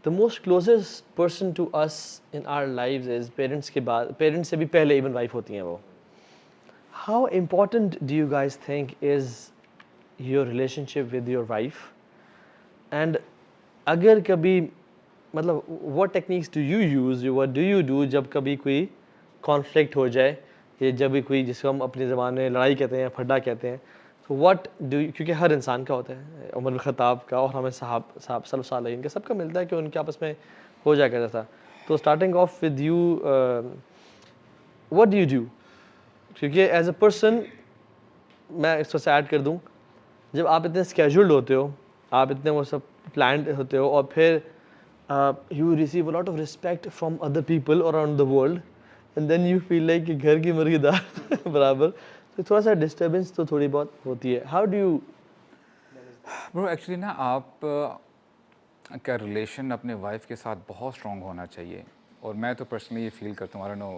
the most closest person to us in our lives is parents کے بعد, parents سے بھی پہلے even wife ہوتی ہیں وہ. How important do you guys think is your relationship with your wife? And اگر کبھی مطلب what techniques do you use, what do you do جب کبھی کوئی conflict ہو جائے, یا جب بھی کوئی جس کو ہم اپنی زبان میں لڑائی کہتے ہیں یا پھڈا کہتے ہیں, تو what do you, کیونکہ ہر انسان کا ہوتا ہے, عمر بن خطاب کا اور ہمیں صحابہ صلی اللہ علیہ کا سب کا ملتا ہے کہ ان کے آپس میں ہو جا کرتا تھا. تو starting of with you, what do you do? کیونکہ ایز اے پرسن میں اس کو سے ایڈ کر دوں, جب آپ اتنے اسکیجولڈ ہوتے ہو, آپ اتنے وہ سب پلانڈ ہوتے ہو, اور پھر you receive a lot of respect from other people around the world, and then you feel like کہ گھر کی مرغی دار برابر, تو تھوڑا سا ڈسٹربنس تو تھوڑی بہت ہوتی ہے. ہاؤ ڈو یو برو ایکچولی نا آپ کا ریلیشن اپنے وائف کے ساتھ بہت اسٹرانگ ہونا چاہیے, اور میں تو پرسنلی یہ فیل کرتا ہوں, نو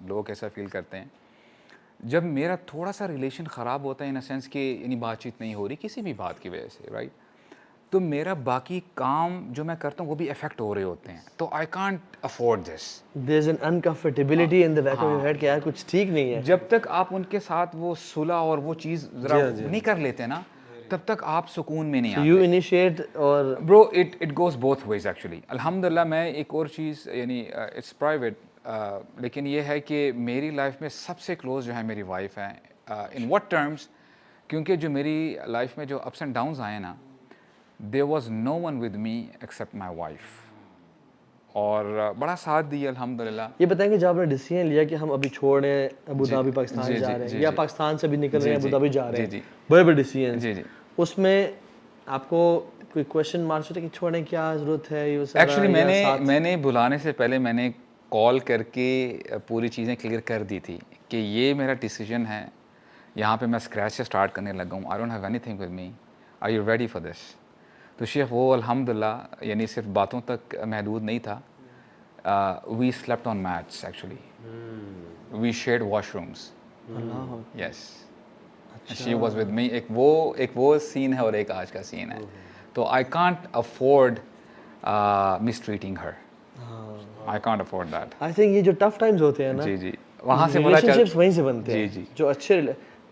لوگ ایسا فیل کرتے ہیں. جب میرا تھوڑا سا ریلیشن خراب ہوتا ہے ان اے سینس کہ یعنی بات چیت نہیں ہو رہی کسی بھی بات کی وجہ سے, رائٹ, تو میرا باقی کام جو میں کرتا ہوں وہ بھی افیکٹ ہو رہے ہوتے ہیں, تو I can't afford this. There is an uncomfortability in the back of your head کہ یار کچھ ٹھیک نہیں ہے. جب تک آپ ان کے ساتھ وہ صلح اور وہ چیز ذرا نہیں کر لیتے نا, تب تک آپ سکون میں نہیں آتے. یو انیشیٹ اور bro it goes both ways actually. الحمدللہ میں ایک اور چیز یعنی اٹس پرائیویٹ, لیکن یہ ہے کہ میری لائف میں سب سے کلوز جو ہے میری وائف ہے. ان واٹ ٹرمز, کیونکہ جو میری لائف میں جو اپس اینڈ ڈاؤنز آئے نا, there was no one with me except my wife, اور بڑا ساتھ دیا الحمدللہ. یہ بتائیں کہ جب آپ نے ڈیسیژن لیا کہ ہم ابھی چھوڑ رہے ہیں ابو ظہبی پاکستان جا رہے ہیں, یا پاکستان سے بھی نکل رہے ہیں ابو ظہبی جا رہے ہیں, بڑے بڑے ڈیسیژن, جی جی, اس میں آپ کو کوئی کوشچن مارکس ہوتا ہے کہ چھوڑنے کی کیا ضرورت ہے؟ ایکچولی میں نے بلانے سے پہلے میں نے کال کر کے پوری چیزیں کلیئر کر دی تھی کہ یہ میرا ڈیسیژن ہے, یہاں پہ میں اسکریچ سے اسٹارٹ کرنے لگا ہوں, I don't have anything with me, are you ready for this? تو شیخ وہ الحمدللہ یعنی صرف باتوں تک محدود نہیں تھا. We slept on mats actually, we shared washrooms, yes, she was with me. ایک وہ سین ہے اور ایک آج کا سین ہے, تو I can't afford miss treating Hare, I can't afford that. I think یہ جو ٹف ٹائمز ہوتے ہیں نا, جی جی, وہاں سے ریلیشنشپس وہیں سے بنتے ہیں. جی جی, جو اچھے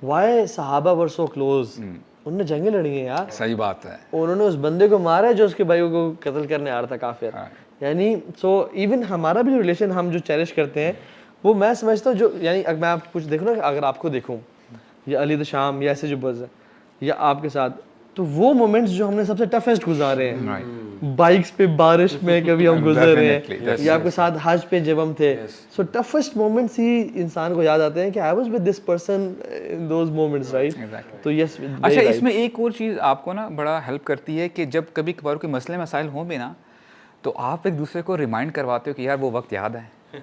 وائی صحابہ ور سو کلوز, انہوں نے جنگیں لڑی ہیں یار. صحیح بات ہے. انہوں نے اس بندے کو مارا ہے جو اس کے بھائیوں کو قتل کرنے آ رہا تھا کافر. یعنی سو ایون ہمارا بھی جو ریلیشن ہم جو چیریش کرتے ہیں, وہ میں سمجھتا ہوں جو یعنی اگر میں آپ کچھ دیکھوں نا, اگر آپ کو دیکھوں یا علی شام یا ایسے جو بز یا آپ کے ساتھ, تو وہ مومنٹس جو ہم نے سب سے ٹفسٹ گزارے ہیں, بائکس پہ بارش میں کبھی ہم گزر رہے ہیں, یا آپ کے ساتھ حج پہ جب ہم تھے, سو ٹفسٹ مومنٹس ہی انسان کو یاد آتے ہیں کہ I was with this person in those moments, right. تو یس. اچھا, اس میں ایک اور چیز آپ کو نا بڑا ہیلپ کرتی ہے کہ جب کبھی کبھار کوئی مسئلے مسائل ہوں بھی نا, تو آپ ایک دوسرے کو ریمائنڈ کرواتے ہو کہ یار وہ وقت یاد ہے,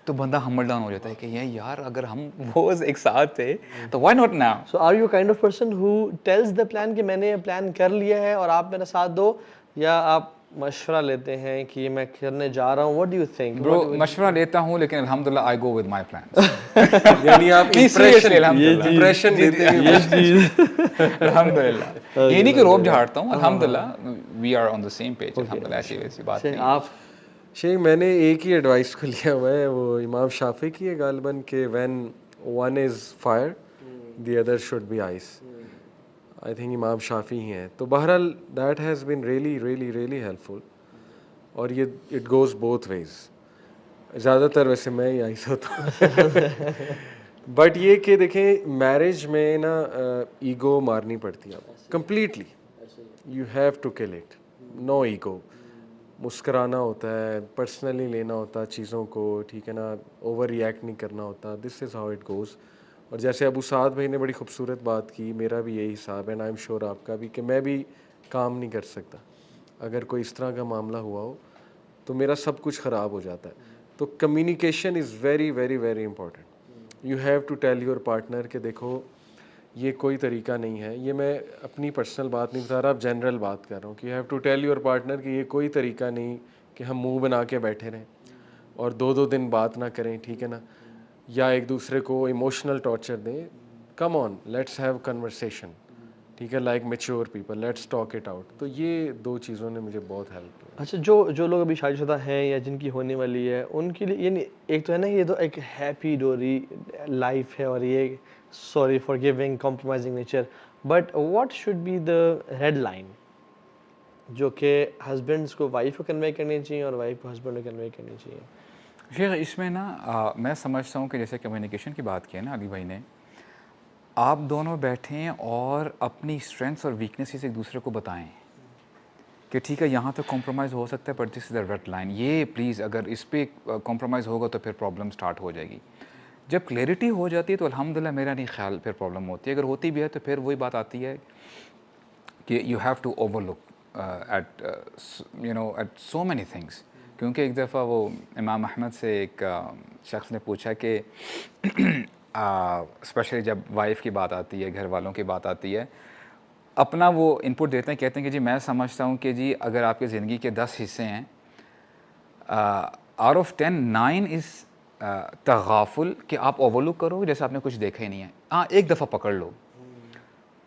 تو بندہ ہمبل ڈاؤن ہو جاتا ہے کہ یار اگر ہم وہ ایک ساتھ تھے تو why not now. So are you kind of person who tells the plan کہ میں نے یہ پلان کر لیا ہے اور آپ میرا ساتھ دو, یا آپ مشورہ لیتے ہیں کہ یہ میں کرنے جا رہا ہوں؟ What do you think? برو مشورہ لیتا ہوں, لیکن الحمدللہ آئی گو ود مائی پلانس. یعنی آپ امپریشن دیتے ہیں. یہ چیز الحمدللہ, یہ نہیں کہ روب جھاڑتا ہوں, الحمدللہ we are on the same page, الحمدللہ. ایسی ویسی بات نہیں. آپ شیخ میں نے ایک ہی ایڈوائس کو لیا ہوا ہے, وہ امام شافعی کی ہے غالباً, کہ when one is fire the other should be ice. I think Imam Shafi'i ہی ہیں. تو بہرحال that has been really really really helpful, اور یہ اٹ گوز بوتھ ویز. زیادہ تر ویسے میں ہی آئس ہوتا ہوں, بٹ یہ کہ دیکھیں میرج میں نا ایگو مارنی پڑتی ہے completely. You have to kill it, no ego. مسکرانا ہوتا ہے, پرسنلی لینا ہوتا ہے چیزوں کو, ٹھیک ہے نا, اوور ری ایکٹ نہیں کرنا ہوتا. دس از ہاؤ اٹ گوز. اور جیسے ابو سعد بھائی نے بڑی خوبصورت بات کی, میرا بھی یہی حساب ہے, اینڈ آئی ایم شیور آپ کا بھی, کہ میں بھی کام نہیں کر سکتا اگر کوئی اس طرح کا معاملہ ہوا ہو, تو میرا سب کچھ خراب ہو جاتا ہے. تو communication is very very very important. You have to tell your partner کہ دیکھو یہ کوئی طریقہ نہیں ہے. یہ میں اپنی پرسنل بات نہیں بتا رہا, اب جنرل بات کر رہا ہوں, کہ you have to tell your partner کہ یہ کوئی طریقہ نہیں کہ ہم منہ بنا کے بیٹھے رہیں اور 2 دن بات نہ کریں, ٹھیک ہے نا, یا ایک دوسرے کو ایموشنل ٹارچر دیں. کم آن, لیٹس ہیو کنورسیشن. ٹھیک ہے, like mature people, let's talk it out. تو یہ دو چیزوں نے مجھے بہت ہیلپ کیا. اچھا, جو لوگ ابھی شادی شدہ ہیں یا جن کی ہونے والی ہے ان کے لیے, یعنی ایک تو ہے نا یہ تو ایک ہیپی ڈوری لائف ہے اور یہ sorry for giving compromising nature, but what should be the red line جو کہ ہسبینڈس کو وائف کو کنوے کرنی چاہیے اور وائف کو ہسبینڈ کو کنوے کرنی چاہیے؟ شیخ اس میں نا میں سمجھتا ہوں کہ جیسے کمیونیکیشن کی بات کی ہے نا علی بھائی نے, آپ دونوں بیٹھیں اور اپنی اسٹرینتھس اور ویکنیسز ایک دوسرے کو بتائیں کہ ٹھیک ہے یہاں تک کمپرومائز ہو سکتا ہے but this is the red line. یہ پلیز اگر اس پہ کمپرومائز ہوگا تو پھر پرابلم اسٹارٹ ہو جائے گی. جب کلیئرٹی ہو جاتی ہے تو الحمدللہ میرا نہیں خیال پھر پرابلم ہوتی ہے. اگر ہوتی بھی ہے تو پھر وہی بات آتی ہے کہ you have to overlook at at so many things. کیونکہ ایک دفعہ وہ امام احمد سے ایک شخص نے پوچھا کہ اسپیشلی جب وائف کی بات آتی ہے, گھر والوں کی بات آتی ہے, اپنا وہ ان پٹ دیتے ہیں, کہتے ہیں کہ جی میں سمجھتا ہوں کہ جی اگر آپ کی زندگی کے 10 حصے ہیں, آؤٹ آف 10 9 از تغافل, کہ آپ اوور لک کرو جیسے آپ نے کچھ دیکھا ہی نہیں ہے. ہاں ایک دفعہ پکڑ لو.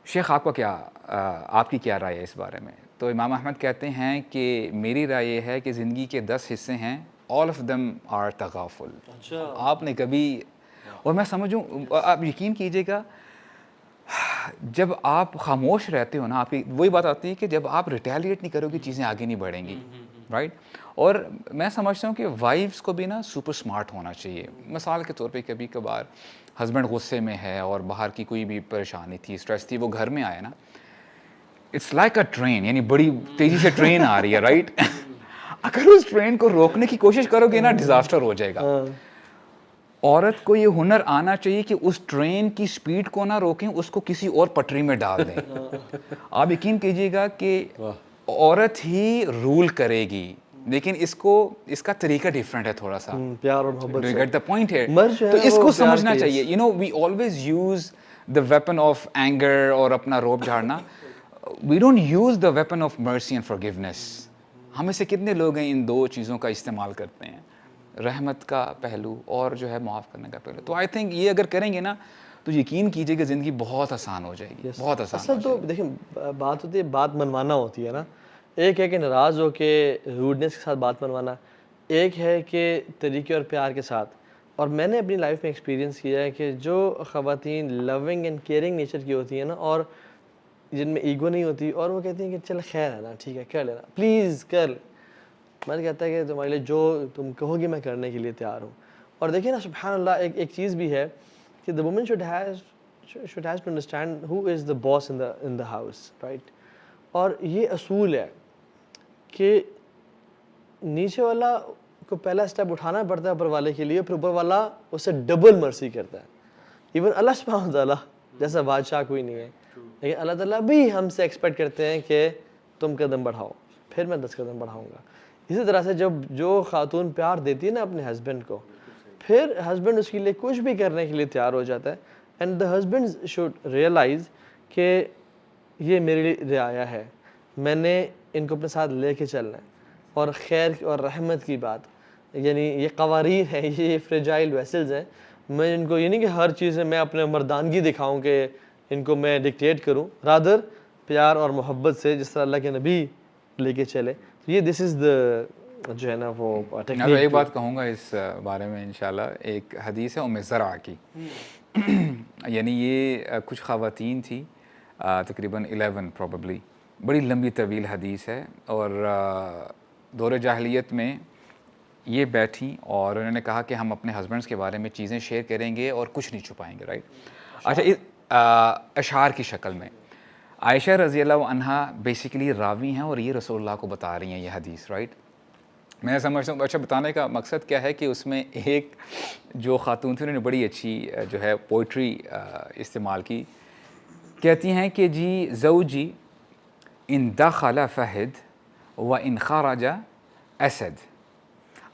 شیخ آپ کا کیا آپ کی کیا رائے ہے اس بارے میں؟ تو امام احمد کہتے ہیں کہ میری رائے یہ ہے کہ زندگی کے 10 حصے ہیں, آل آف دم آر تغافل. آپ نے کبھی, اور میں سمجھوں آپ یقین کیجیے گا جب آپ خاموش رہتے ہو نا, آپ کی وہی بات آتی ہے کہ جب آپ ریٹیلیٹ نہیں کرو گے چیزیں آگے نہیں بڑھیں گی, رائٹ. اور میں سمجھتا ہوں کہ وائفس کو بھی نا سپر اسمارٹ ہونا چاہیے. مثال کے طور پہ کبھی کبھار ہسبینڈ غصے میں ہے اور باہر کی کوئی بھی پریشانی تھی, اسٹریس تھی, وہ گھر میں آیا نا, اٹس لائک اے ٹرین, یعنی بڑی تیزی سے ٹرین آ رہی ہے, رائٹ. اگر اس ٹرین کو روکنے کی کوشش کرو گے نا ڈیزاسٹر ہو جائے گا. عورت کو یہ ہنر آنا چاہیے کہ اس ٹرین کی سپیڈ کو نہ روکیں, اس کو کسی اور پٹری میں ڈال دیں. آپ یقین کیجیے گا کہ عورت ہی رول کرے گی, لیکن اس کا طریقہ ڈیفرنٹ ہے تھوڑا سا. پیار اور محبت سے. گیٹ دا پوائنٹ ہے. مرد جو ہے تو اس وہ کو پیار سمجھنا کی چاہیے. You know we always use the weapon of anger اور اپنا روب جھاڑنا. We don't use the weapon of mercy and forgiveness. ہم میں سے کتنے لوگ ہیں ان دو چیزوں کا استعمال کرتے ہیں, رحمت کا پہلو اور جو ہے معاف کرنے کا پہلو. تو آئی تھنک یہ اگر کریں گے نا تو یقین کیجیے کہ زندگی بہت آسان ہو جائے گی, بہت آسان. اصل تو دیکھیں بات ہوتی ہے, بات منوانا ہوتی ہے نا. ایک ہے کہ ناراض ہو کے روڈنس کے ساتھ بات منوانا, ایک ہے کہ طریقے اور پیار کے ساتھ. اور میں نے اپنی لائف میں ایکسپیرینس کیا ہے کہ جو خواتین لونگ اینڈ کیئرنگ نیچر کی ہوتی ہیں نا, اور جن میں ایگو نہیں ہوتی, اور وہ کہتی ہیں کہ چل خیر ہے نا, ٹھیک ہے کر لینا, پلیز کر. میں کہتا ہے کہ تمہارے لیے جو تم کہو گی میں کرنے کے لیے تیار ہوں. اور دیکھیں نا سبحان اللہ, ایک چیز بھی ہے کہ the woman should have to understand who is the boss in the house, right. اور یہ اصول ہے کہ نیچے والا کو پہلا سٹیپ اٹھانا پڑتا ہے اوپر والے کے لیے, پھر اوپر والا اس سے ڈبل مرسی کرتا ہے. ایون اللہ سبحانہ وتعالیٰ جیسا بادشاہ کوئی نہیں ہے, لیکن اللہ تعالیٰ بھی ہم سے ایکسپیکٹ کرتے ہیں کہ تم قدم بڑھاؤ, پھر میں 10 قدم بڑھاؤں گا. اسی طرح سے جو خاتون پیار دیتی ہے نا اپنے ہسبینڈ کو, پھر ہسبینڈ اس کے لیے کچھ بھی کرنے کے لیے تیار ہو جاتا ہے. And the husband should realise کہ یہ میرے لیے رعایا ہے, میں نے ان کو اپنے ساتھ لے کے چلنا ہے. اور خیر اور رحمت کی بات, یعنی یہ قوارین ہیں, یہ فریجائل ویسلز ہیں. میں ان کو یہ نہیں کہ ہر چیز میں میں اپنے مردانگی دکھاؤں کہ ان کو میں ڈکٹیٹ کروں, رادر پیار اور محبت سے جس طرح اللہ کے نبی لے کے چلے. یہ دس از دا جو ہے نا وہ میں ایک بات کہوں گا اس بارے میں انشاءاللہ. ایک حدیث ہے ام زرع کی, یعنی یہ کچھ خواتین تھی تقریباً 11 پروبیبلی, بڑی لمبی طویل حدیث ہے. اور دور جاہلیت میں یہ بیٹھیں اور انہوں نے کہا کہ ہم اپنے ہسبینڈس کے بارے میں چیزیں شیئر کریں گے اور کچھ نہیں چھپائیں گے, رائٹ. اچھا, اشعار کی شکل میں. عائشہ رضی اللہ عنہا بیسیکلی راوی ہیں اور یہ رسول اللہ کو بتا رہی ہیں یہ حدیث, رائٹ. میں سمجھتا ہوں اچھا بتانے کا مقصد کیا ہے کہ اس میں ایک جو خاتون تھی انہوں نے بڑی اچھی جو ہے پوئٹری استعمال کی. کہتی ہیں کہ جی زوجی ان دخل فہد و ان خرج اسد.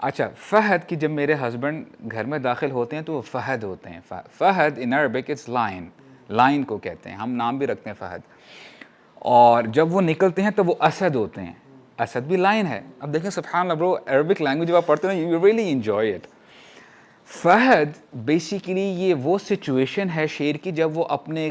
اچھا, فہد کی جب میرے ہسبینڈ گھر میں داخل ہوتے ہیں تو وہ فہد ہوتے ہیں. فہد in Arabic it's line, line کو کہتے ہیں, ہم نام بھی رکھتے ہیں فہد. اور جب وہ نکلتے ہیں تو وہ اسد ہوتے ہیں, اسد بھی لائن ہے. اب دیکھیں سبحان اللہ برو, عربک لینگویج جب آپ پڑھتے ہیں یو ریئلی انجوائے اٹ. فہد بیسیکلی یہ وہ سچویشن ہے شیر کی جب وہ اپنے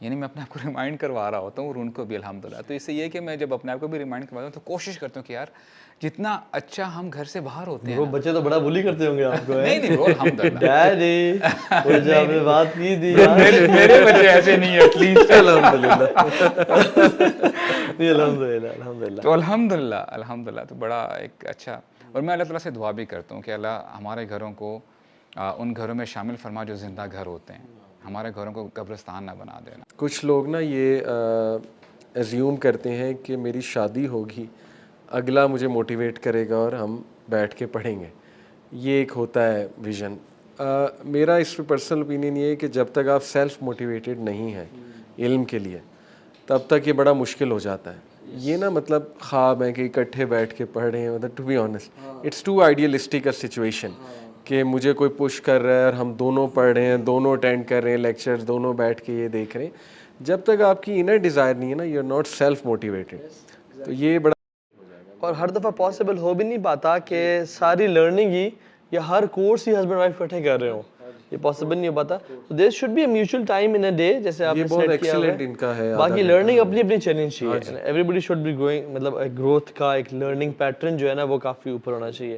یعنی میں اپنے آپ کو ریمائنڈ کروا رہا ہوتا ہوں اور ان کو بھی الحمدللہ. تو اس سے یہ کہ میں جب اپنے آپ کو بھی ریمائنڈ کرواتا ہوں تو کوشش کرتا ہوں کہ یار جتنا اچھا ہم گھر سے باہر ہوتے ہیں. وہ بچے تو بڑا بولی کرتے ہوں گے آپ کو. نہیں نہیں وہ الحمدللہ ڈیڈی وہ جو آپ نے بات کی تھی میرے بچے ایسے نہیں ہیں ایٹ لیسٹ. الحمدللہ. تو الحمدللہ تو بڑا ایک اچھا. اور میں اللہ تعالیٰ سے دعا بھی کرتا ہوں کہ اللہ ہمارے گھروں کو ان گھروں میں شامل فرما جو زندہ گھر ہوتے ہیں, ہمارے گھروں کو قبرستان نہ بنا دینا. کچھ لوگ نا یہ ایزیوم کرتے ہیں کہ میری شادی ہوگی, اگلا مجھے موٹیویٹ کرے گا اور ہم بیٹھ کے پڑھیں گے. یہ ایک ہوتا ہے ویژن. میرا اس پہ پرسنل اوپینین یہ ہے کہ جب تک آپ سیلف موٹیویٹیڈ نہیں ہیں علم کے لیے تب تک یہ بڑا مشکل ہو جاتا ہے. یہ نا مطلب خواب ہے کہ اکٹھے بیٹھ کے پڑھ رہے ہیں, مطلب to be honest it's too idealistic a situation کہ مجھے کوئی پش کر رہا ہے اور ہم دونوں پڑھ رہے ہیں, دونوں اٹینڈ کر رہے ہیں لیکچرز, دونوں بیٹھ کے یہ دیکھ رہے ہیں. جب تک آپ کی انر ڈیزائر نہیں ہے نا, you are not self motivated. تو یہ بڑا اور ہر دفعہ پاسبل ہو بھی نہیں پاتا کہ ساری لرننگ ہی یا ہر کورس ہی ہسبینڈ وائف اکٹھے کر رہے ہوں, یہ پاسبل نہیں ہو پاتا. تو there should be a mutual time in a day, جیسے آپ نے سیٹ کیا ایکسیلنٹ ان کا ہے. باقی لرننگ اپنی اپنی چیلنج چاہیے. Everybody should be going, مطلب گروتھ کا ایک لرننگ پیٹرن جو ہے نا وہ کافی اوپر ہونا چاہیے.